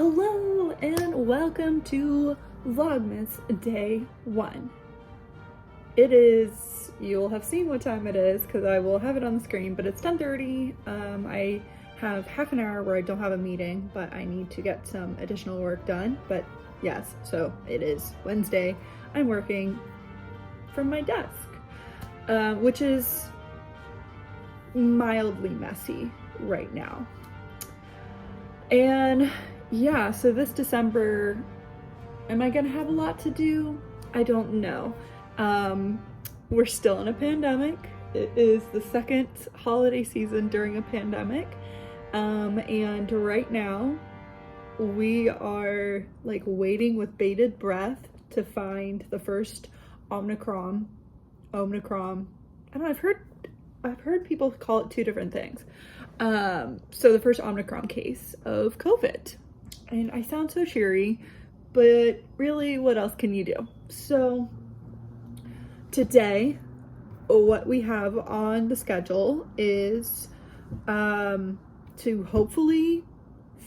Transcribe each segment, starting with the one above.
Hello and welcome to Vlogmas Day 1. It is, you'll have seen what time it is because I will have it on the screen, but it's 10:30. I have half an hour where I don't have a meeting, but I need to get some additional work done. But yes, so it is Wednesday. I'm working from my desk, which is mildly messy right now. And yeah, so this December, am I gonna have a lot to do? I don't know. We're still in a pandemic. It is the second holiday season during a pandemic. And right now we are like waiting with bated breath to find the first Omicron. I don't know, I've heard people call it two different things. So the first Omicron case of COVID. And I sound so cheery, but really, what else can you do? So today, what we have on the schedule is to hopefully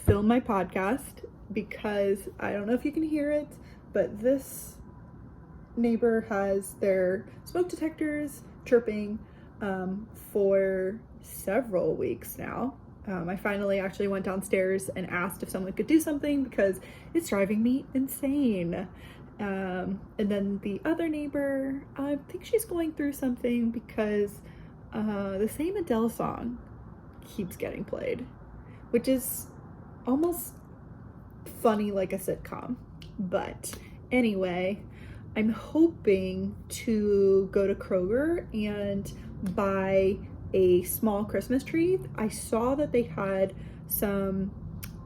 film my podcast, because I don't know if you can hear it, but this neighbor has their smoke detectors chirping for several weeks now. I finally actually went downstairs and asked if someone could do something because it's driving me insane. And then the other neighbor, I think she's going through something because the same Adele song keeps getting played, which is almost funny like a sitcom. But anyway, I'm hoping to go to Kroger and buy a small Christmas tree. I saw that they had some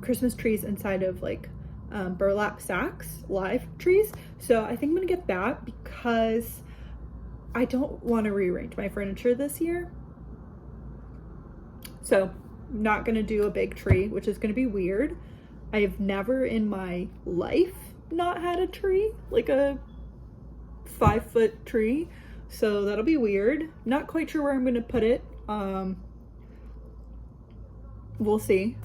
Christmas trees inside of like burlap sacks, live trees. So I think I'm gonna get that because I don't want to rearrange my furniture this year. So I'm not gonna do a big tree, which is gonna be weird. I have never in my life not had a tree, like a 5-foot tree. So that'll be weird. Not quite sure where I'm gonna put it. We'll see.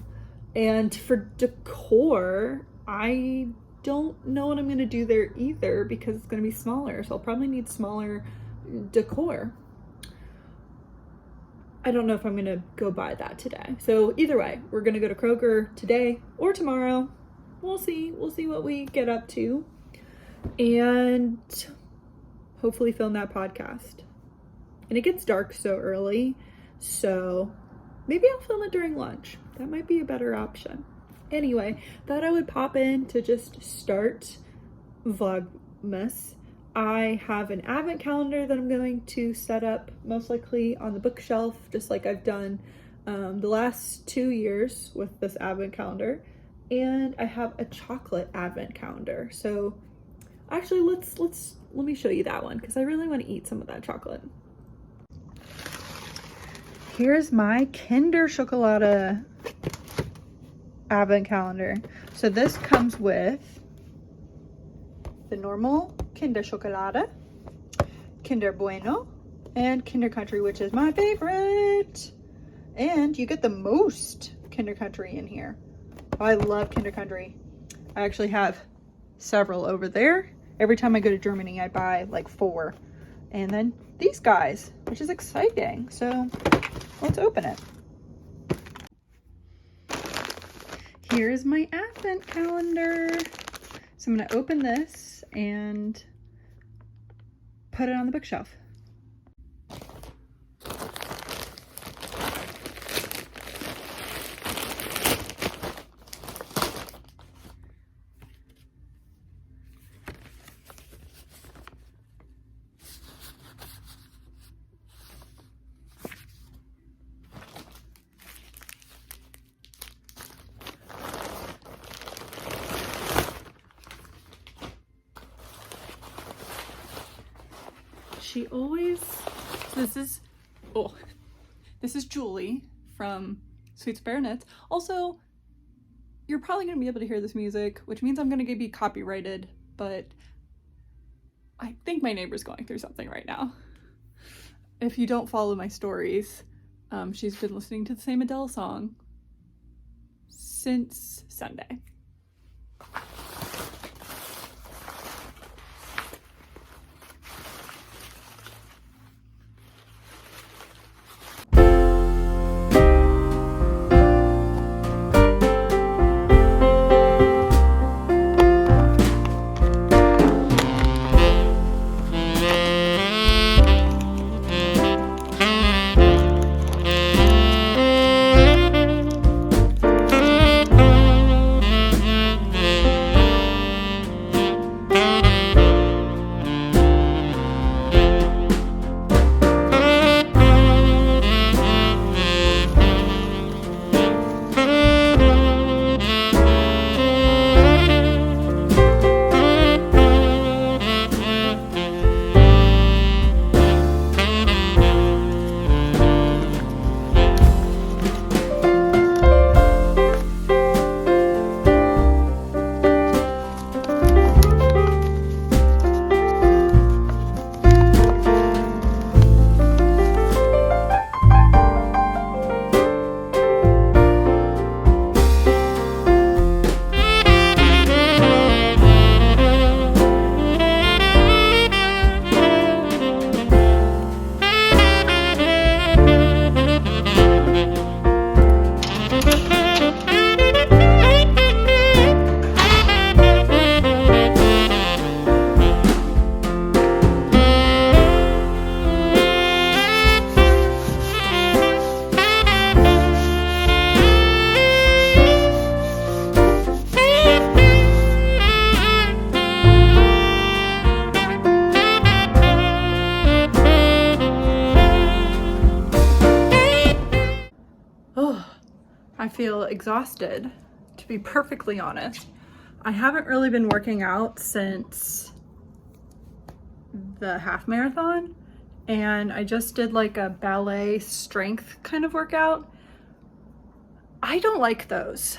And for decor, I don't know what I'm gonna do there either because it's gonna be smaller, so I'll probably need smaller decor. I don't know if I'm gonna go buy that today. So either way, we're gonna go to Kroger today or tomorrow. We'll see what we get up to, and hopefully film that podcast. And it gets dark so early, so maybe I'll film it during lunch. That might be a better option. Anyway, thought I would pop in to just start Vlogmas. I have an advent calendar that I'm going to set up most likely on the bookshelf, just like I've done the last 2 years with this advent calendar. And I have a chocolate advent calendar. So actually, let me show you that one because I really want to eat some of that chocolate. Here's my Kinder Chocolate advent calendar. So this comes with the normal Kinder Chocolate, Kinder Bueno, and Kinder Country, which is my favorite. And you get the most Kinder Country in here. Oh, I love Kinder Country. I actually have several over there. Every time I go to Germany, I buy like 4. And then these guys, which is exciting. So let's open it. Here's my advent calendar. So I'm gonna open this and put it on the bookshelf. She always, this is Julie from Sweets Baronets. Also, you're probably gonna be able to hear this music, which means I'm gonna be copyrighted, but I think my neighbor's going through something right now. If you don't follow my stories, she's been listening to the same Adele song since Sunday. exhausted, to be perfectly honest. I haven't really been working out since the half marathon, and I just did like a ballet strength kind of workout. I don't like those.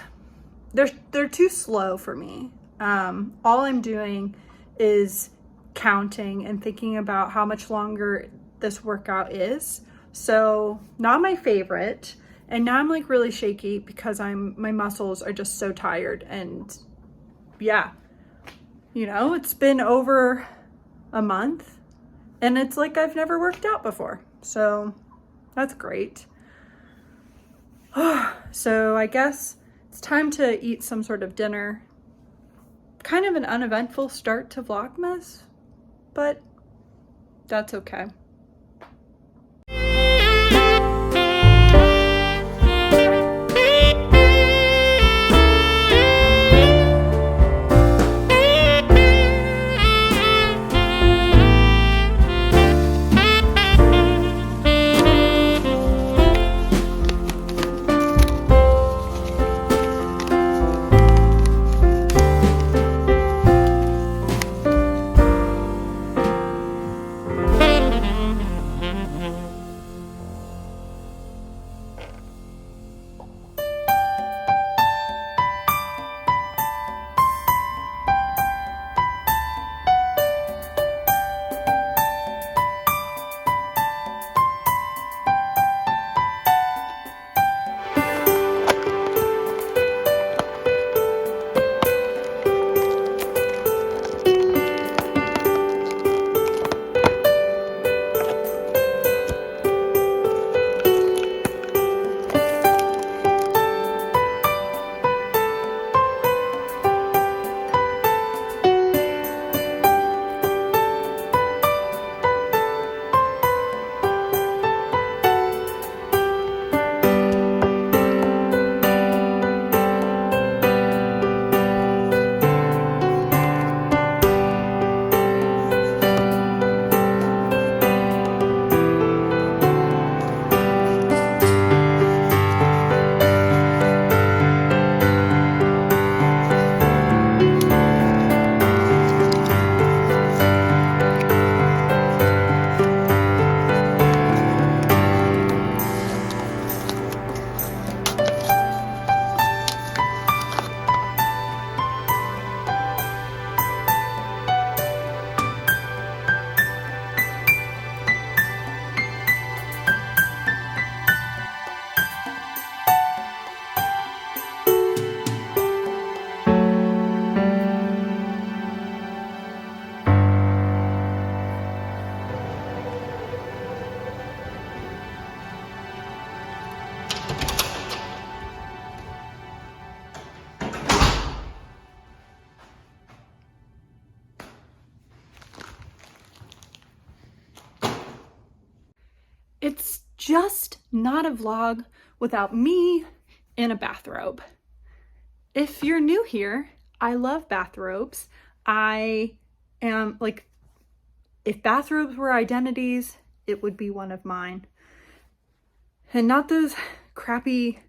They're too slow for me. All I'm doing is counting and thinking about how much longer this workout is. So not my favorite. And now I'm like really shaky because my muscles are just so tired. And yeah, you know, it's been over a month and it's like I've never worked out before. So that's great. So I guess it's time to eat some sort of dinner. Kind of an uneventful start to Vlogmas, but that's okay. It's just not a vlog without me in a bathrobe. If you're new here, I love bathrobes. I am like, if bathrobes were identities, it would be one of mine. And not those crappy,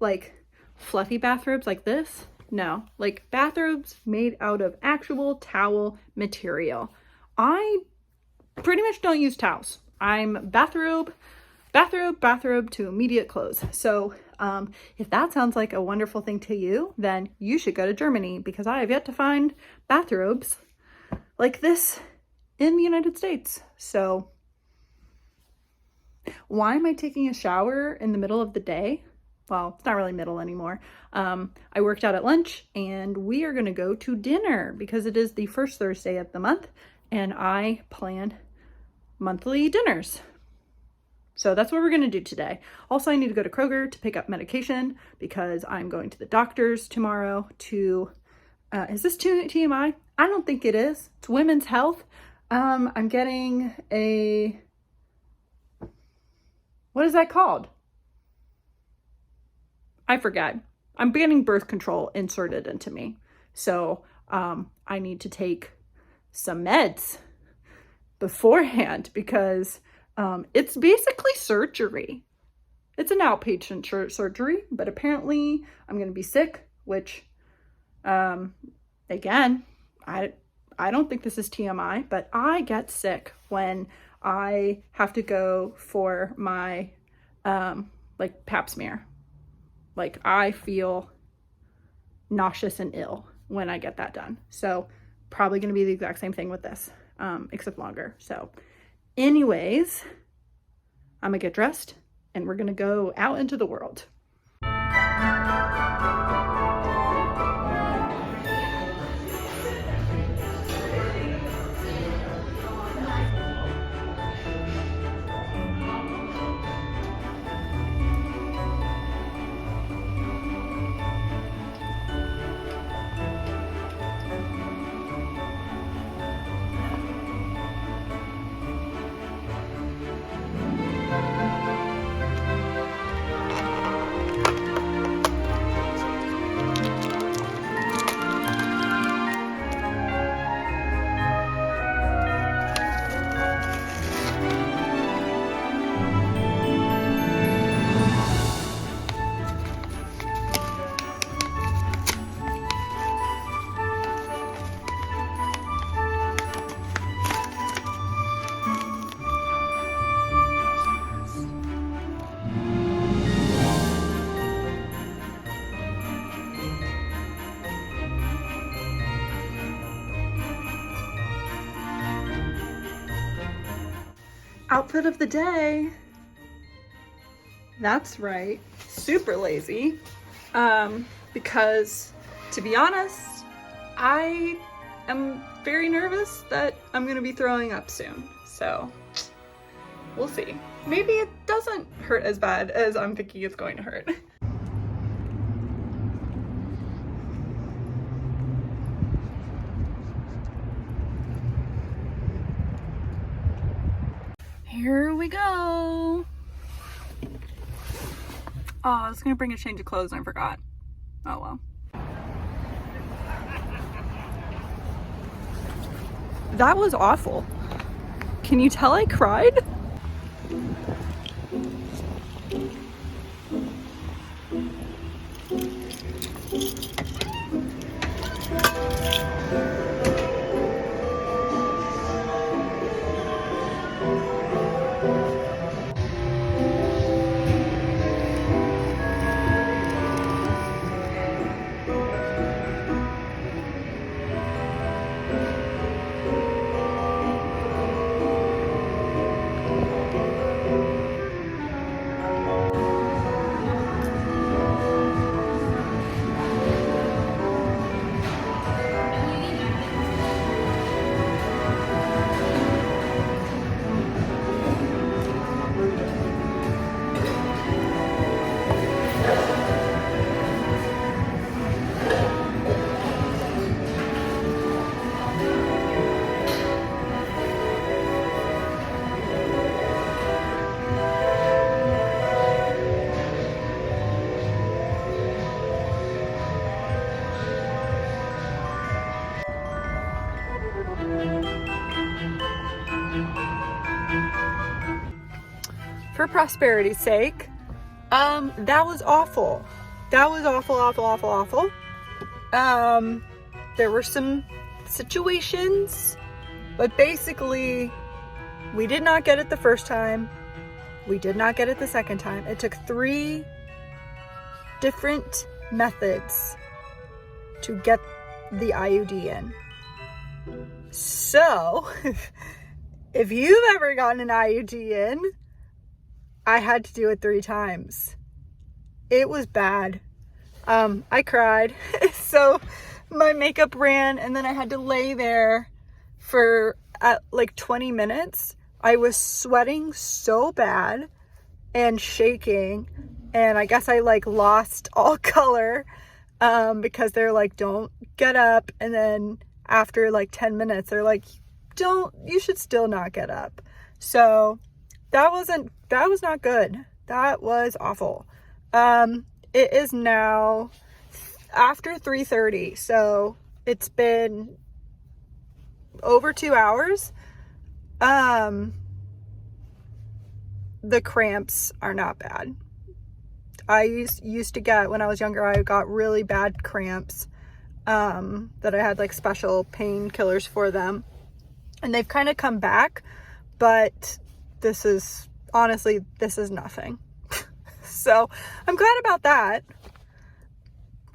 like fluffy bathrobes like this. No, like bathrobes made out of actual towel material. I pretty much don't use towels. I'm bathrobe to immediate clothes. So if that sounds like a wonderful thing to you, then you should go to Germany, because I have yet to find bathrobes like this in the United States. So why am I taking a shower in the middle of the day? Well, it's not really middle anymore. I worked out at lunch and we are going to go to dinner because it is the first Thursday of the month and I plan monthly dinners. So that's what we're going to do today. Also, I need to go to Kroger to pick up medication because I'm going to the doctor's tomorrow to, is this TMI? I don't think it is. It's women's health. I'm getting a, what is that called? I forget. I'm getting birth control inserted into me. So I need to take some meds beforehand because it's basically surgery. it's an outpatient surgery, but apparently I'm going to be sick, which, again, I don't think this is TMI, but I get sick when I have to go for my, like, pap smear. Like, I feel nauseous and ill when I get that done. So probably going to be the exact same thing with this, except longer. So anyways, I'm gonna get dressed and we're gonna go out into the world. Outfit of the day. That's right, super lazy. Because to be honest, I am very nervous that I'm gonna be throwing up soon. So we'll see. Maybe it doesn't hurt as bad as I'm thinking it's going to hurt. Here we go. Oh, I was gonna bring a change of clothes and I forgot. Oh well. That was awful. Can you tell I cried? For prosperity's sake, that was awful. That was awful, awful, awful, awful. There were some situations, but basically, we did not get it the first time. We did not get it the second time. It took 3 different methods to get the IUD in. So, if you've ever gotten an IUD in, I had to do it 3 times. It was bad. I cried. So my makeup ran and then I had to lay there for like 20 minutes. I was sweating so bad and shaking, and I guess I like lost all color because they're like, don't get up. And then after like 10 minutes, they're like, you should still not get up. So that was not good. That was awful. It is now after 3:30, so it's been over 2 hours. The cramps are not bad. I used to get, when I was younger, I got really bad cramps, that I had like special painkillers for them, and they've kind of come back, but this is nothing. So I'm glad about that.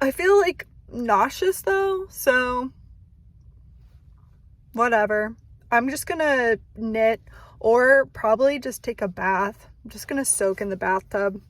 I feel like nauseous though, so whatever. I'm just gonna knit or probably just take a bath. I'm just gonna soak in the bathtub.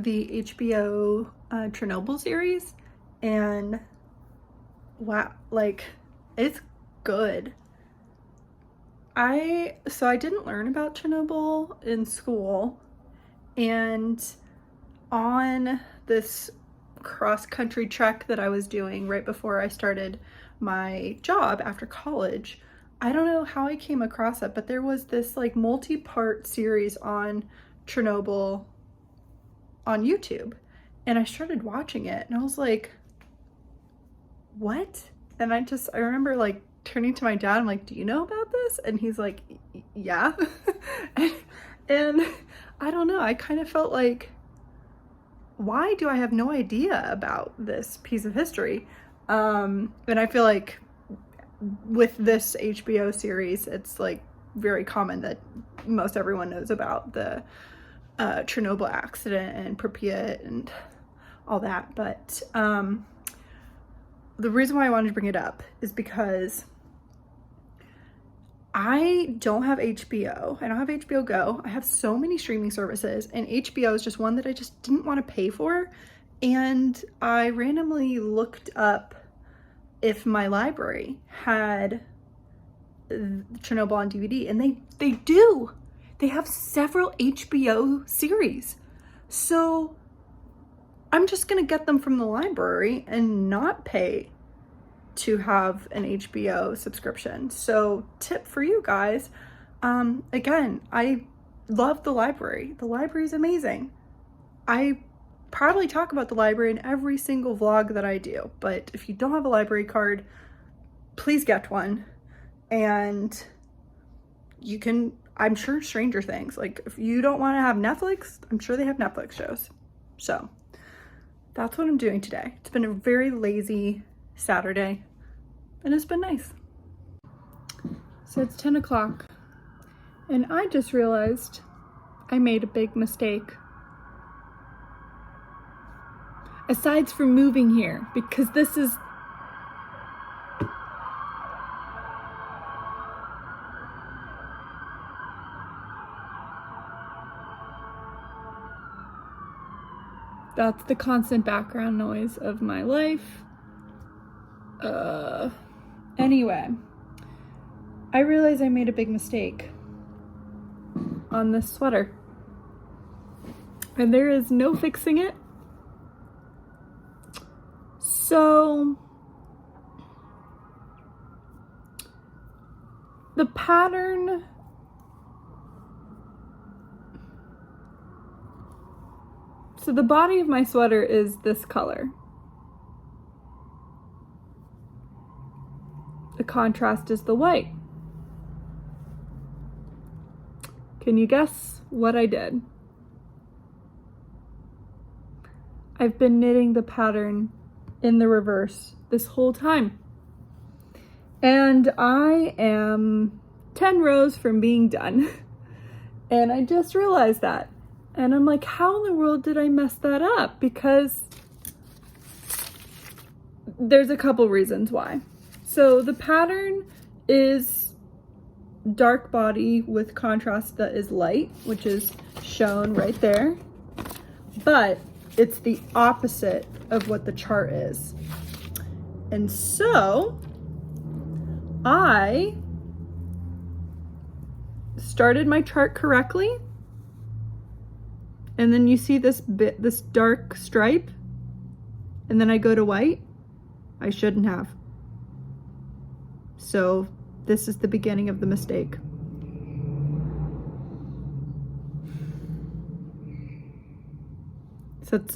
the HBO Chernobyl series, and wow, like, it's good. So I didn't learn about Chernobyl in school, and on this cross-country trek that I was doing right before I started my job after college, I don't know how I came across it, but there was this like multi-part series on Chernobyl on YouTube, and I started watching it and I was like, what? And I remember like turning to my dad, I'm like, do you know about this? And he's like, yeah. and I don't know, I kind of felt like, why do I have no idea about this piece of history? And I feel like with this HBO series, it's like very common that most everyone knows about the Chernobyl accident and Pripyat and all that. But the reason why I wanted to bring it up is because I don't have HBO. I don't have HBO Go. I have so many streaming services, and HBO is just one that I just didn't want to pay for. And I randomly looked up if my library had Chernobyl on DVD, and they do. They have several HBO series. So I'm just gonna get them from the library and not pay to have an HBO subscription. So tip for you guys, again, I love the library. The library is amazing. I probably talk about the library in every single vlog that I do, but if you don't have a library card, please get one. And you can, I'm sure Stranger Things, like if you don't want to have Netflix, I'm sure they have Netflix shows. So that's what I'm doing today. It's been a very lazy Saturday, and it's been nice. So it's 10 o'clock, and I just realized I made a big mistake. Aside from moving here, because this is that's the constant background noise of my life. Anyway, I realized I made a big mistake on this sweater, and there is no fixing it. So the pattern, so the body of my sweater is this color. The contrast is the white. Can you guess what I did? I've been knitting the pattern in the reverse this whole time. And I am 10 rows from being done. And I just realized that. And I'm like, how in the world did I mess that up? Because there's a couple reasons why. So the pattern is dark body with contrast that is light, which is shown right there. But it's the opposite of what the chart is. And so I started my chart correctly. And then you see this dark stripe, and then I go to white. I shouldn't have. So this is the beginning of the mistake. So it's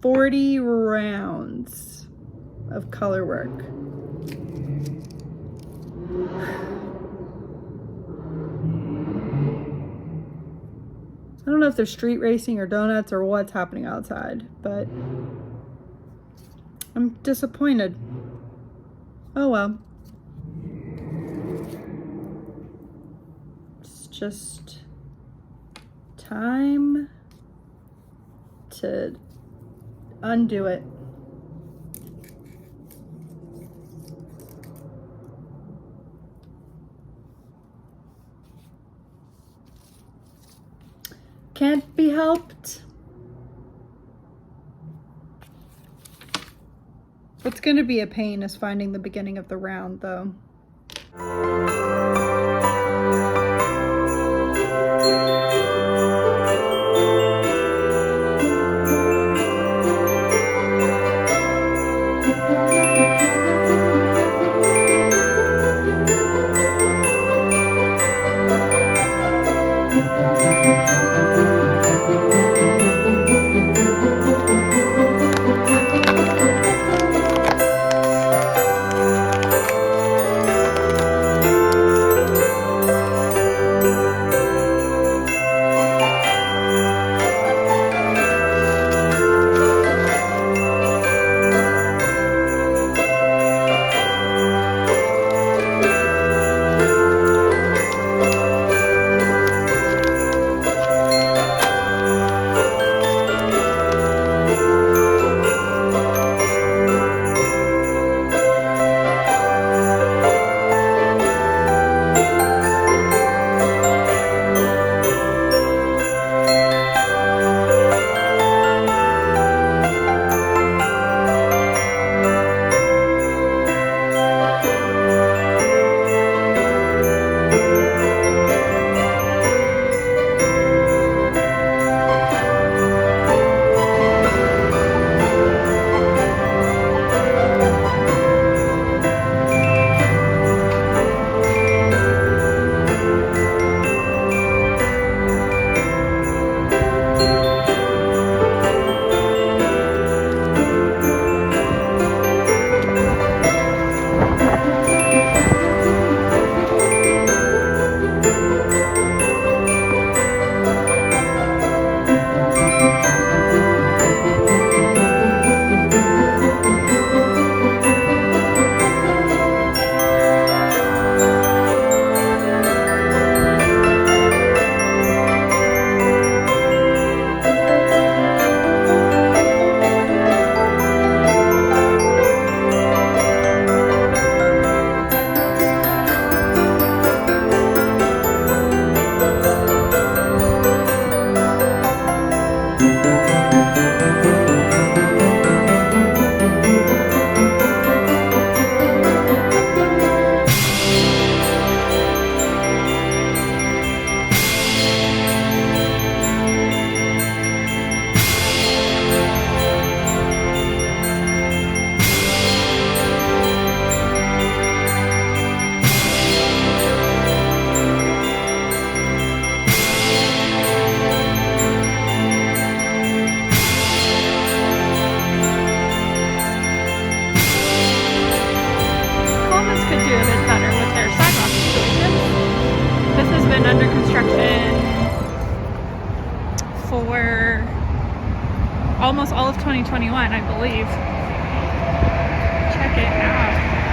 40 rounds of color work. I don't know if they're street racing or donuts or what's happening outside, but I'm disappointed. Oh well. It's just time to undo it. Can't be helped. What's going to be a pain is finding the beginning of the round, though. Under construction for almost all of 2021, I believe. Check it out.